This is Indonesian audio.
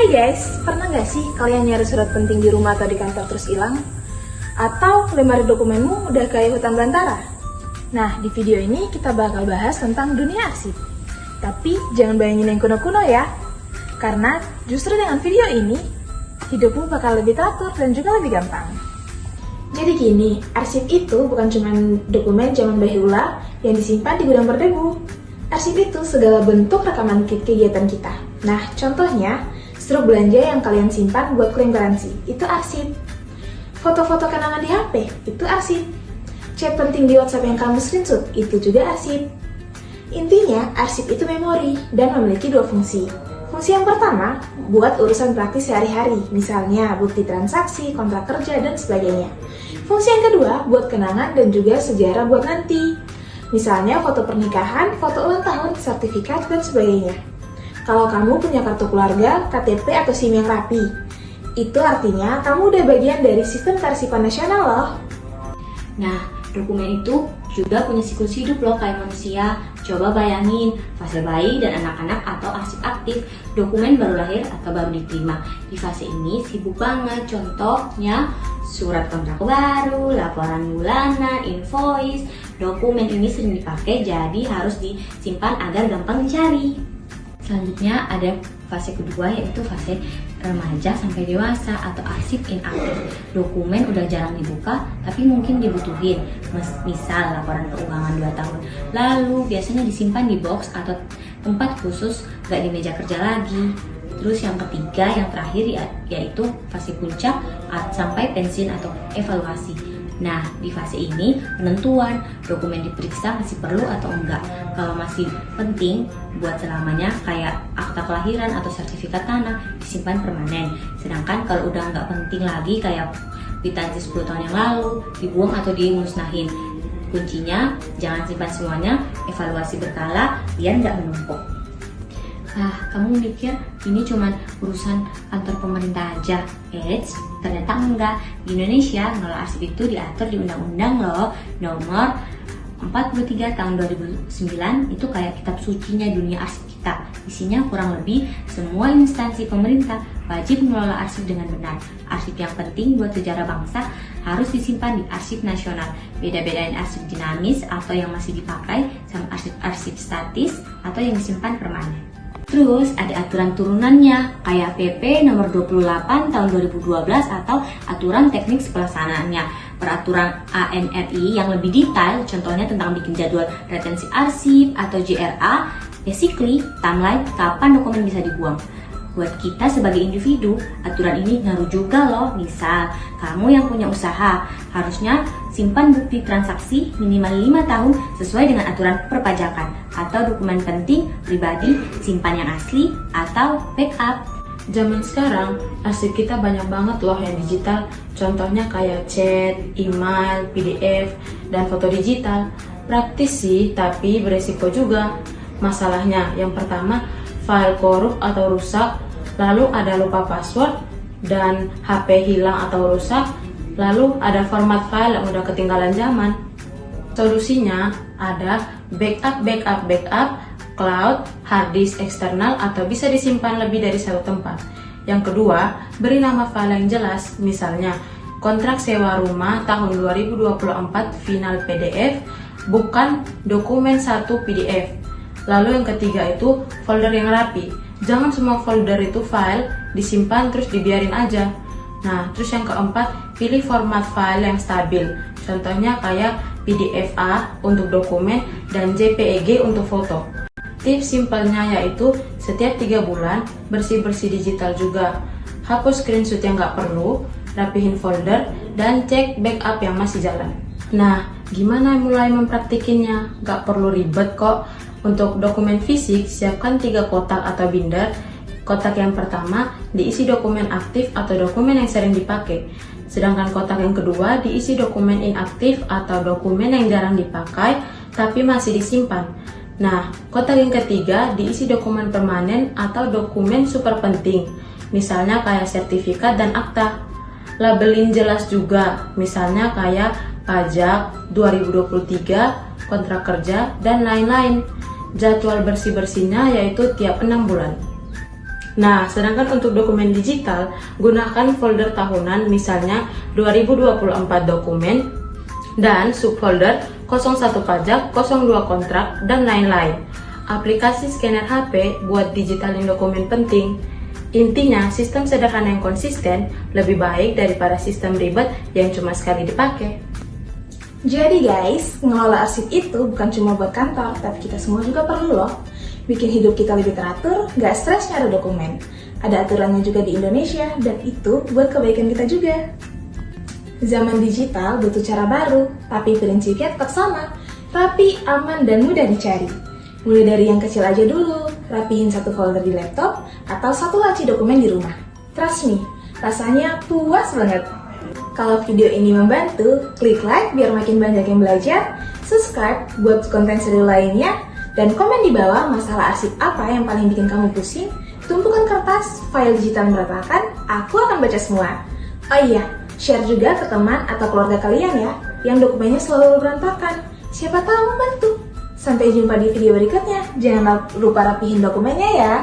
Hai guys, pernah gak sih kalian nyari surat penting di rumah atau di kantor terus hilang? Atau lemari dokumenmu udah kayak hutan belantara? Nah, di video ini kita bakal bahas tentang dunia arsip. Tapi jangan bayangin yang kuno-kuno ya. Karena justru dengan video ini, hidupmu bakal lebih teratur dan juga lebih gampang. Jadi gini, arsip itu bukan cuma dokumen zaman bahula yang disimpan di gudang berdebu. Arsip itu segala bentuk rekaman kegiatan kita. Nah, contohnya, struk belanja yang kalian simpan buat klaim garansi, itu arsip. Foto-foto kenangan di HP, itu arsip. Chat penting di WhatsApp yang kamu screenshot, itu juga arsip. Intinya, arsip itu memori dan memiliki dua fungsi. Fungsi yang pertama, buat urusan praktis sehari-hari, misalnya bukti transaksi, kontrak kerja, dan sebagainya. Fungsi yang kedua, buat kenangan dan juga sejarah buat nanti. Misalnya foto pernikahan, foto ulang tahun, sertifikat, dan sebagainya. Kalau kamu punya kartu keluarga, KTP, atau SIM yang rapi, itu artinya kamu udah bagian dari sistem kearsipan nasional loh. Nah, dokumen itu juga punya siklus hidup loh kayak manusia. Coba bayangin, fase bayi dan anak-anak atau arsip aktif, dokumen baru lahir atau baru diterima. Di fase ini sibuk banget, contohnya surat kontrak baru, laporan bulanan, invoice. Dokumen ini sering dipakai jadi harus disimpan agar gampang dicari. Selanjutnya ada fase kedua yaitu fase remaja sampai dewasa atau arsip inaktif. Dokumen udah jarang dibuka tapi mungkin dibutuhin. Misal laporan keuangan 2 tahun lalu biasanya disimpan di box atau tempat khusus, gak di meja kerja lagi. Terus yang ketiga, yang terakhir yaitu fase puncak sampai pensiun atau evaluasi. Nah, di fase ini penentuan dokumen diperiksa masih perlu atau enggak. Kalau masih penting buat selamanya kayak akta kelahiran atau sertifikat tanah disimpan permanen. Sedangkan kalau udah enggak penting lagi kayak kwitansi 10 tahun yang lalu dibuang atau dimusnahin. Kuncinya jangan simpan semuanya, evaluasi berkala biar enggak menumpuk. Nah, kamu mikir ini cuma urusan kantor pemerintah aja. Ternyata enggak. Di Indonesia, ngelola arsip itu diatur di Undang-Undang loh, nomor 43 tahun 2009, itu kayak kitab sucinya dunia arsip kita. Isinya kurang lebih semua instansi pemerintah wajib mengelola arsip dengan benar. Arsip yang penting buat sejarah bangsa harus disimpan di arsip nasional. Beda-bedain arsip dinamis atau yang masih dipakai sama arsip statis atau yang disimpan permanen. Terus ada aturan turunannya kayak PP nomor 28 tahun 2012 atau aturan teknik pelaksanaannya. Peraturan ANRI yang lebih detail contohnya tentang bikin jadwal retensi arsip atau JRA, basically timeline kapan dokumen bisa dibuang. Buat kita sebagai individu, aturan ini ngaruh juga loh. Misal, kamu yang punya usaha, harusnya simpan bukti transaksi minimal 5 tahun sesuai dengan aturan perpajakan. Atau dokumen penting, pribadi, simpan yang asli, atau backup. Zaman sekarang, arsip kita banyak banget loh yang digital. Contohnya kayak chat, email, PDF, dan foto digital. Praktis sih, tapi beresiko juga. Masalahnya, yang pertama, file korup atau rusak, lalu ada lupa password, dan HP hilang atau rusak, lalu ada format file yang udah ketinggalan zaman. Solusinya ada backup, cloud, hard disk eksternal, atau bisa disimpan lebih dari satu tempat. Yang kedua, beri nama file yang jelas, misalnya kontrak sewa rumah tahun 2024 final PDF, bukan dokumen satu PDF. Lalu yang ketiga itu folder yang rapi. Jangan semua folder itu file disimpan terus dibiarin aja. Nah, terus yang keempat, pilih format file yang stabil. Contohnya kayak PDF-A untuk dokumen dan JPEG untuk foto. Tips simpelnya yaitu setiap 3 bulan bersih-bersih digital juga. Hapus screenshot yang nggak perlu, rapihin folder, dan cek backup yang masih jalan. Nah, gimana mulai mempraktikinnya? Nggak perlu ribet kok. Untuk dokumen fisik, siapkan 3 kotak atau binder. Kotak yang pertama diisi dokumen aktif atau dokumen yang sering dipakai. Sedangkan kotak yang kedua diisi dokumen inaktif atau dokumen yang jarang dipakai tapi masih disimpan. Nah, kotak yang ketiga diisi dokumen permanen atau dokumen super penting. Misalnya kayak sertifikat dan akta. Labelin jelas juga, misalnya kayak pajak 2023, kontrak kerja, dan lain-lain. Jadwal bersih-bersihnya yaitu tiap 6 bulan. Nah, sedangkan untuk dokumen digital, gunakan folder tahunan misalnya 2024 dokumen dan subfolder 01 pajak, 02 kontrak, dan lain-lain. Aplikasi scanner HP buat digitalin dokumen penting. Intinya, sistem sederhana yang konsisten lebih baik daripada sistem ribet yang cuma sekali dipakai. Jadi guys, mengelola arsip itu bukan cuma buat kantor, tapi kita semua juga perlu loh. Bikin hidup kita lebih teratur, gak stres nyari dokumen. Ada aturannya juga di Indonesia, dan itu buat kebaikan kita juga. Zaman digital butuh cara baru, tapi prinsipnya tetap sama. Rapi, aman, dan mudah dicari. Mulai dari yang kecil aja dulu, rapihin satu folder di laptop, atau satu laci dokumen di rumah. Trust me, rasanya puas banget. Kalau video ini membantu, klik like biar makin banyak yang belajar, subscribe buat konten seru lainnya, dan komen di bawah masalah arsip apa yang paling bikin kamu pusing, tumpukan kertas, file digital berantakan, aku akan baca semua. Oh iya, share juga ke teman atau keluarga kalian ya, yang dokumennya selalu berantakan. Siapa tahu membantu. Sampai jumpa di video berikutnya, jangan lupa rapihin dokumennya ya.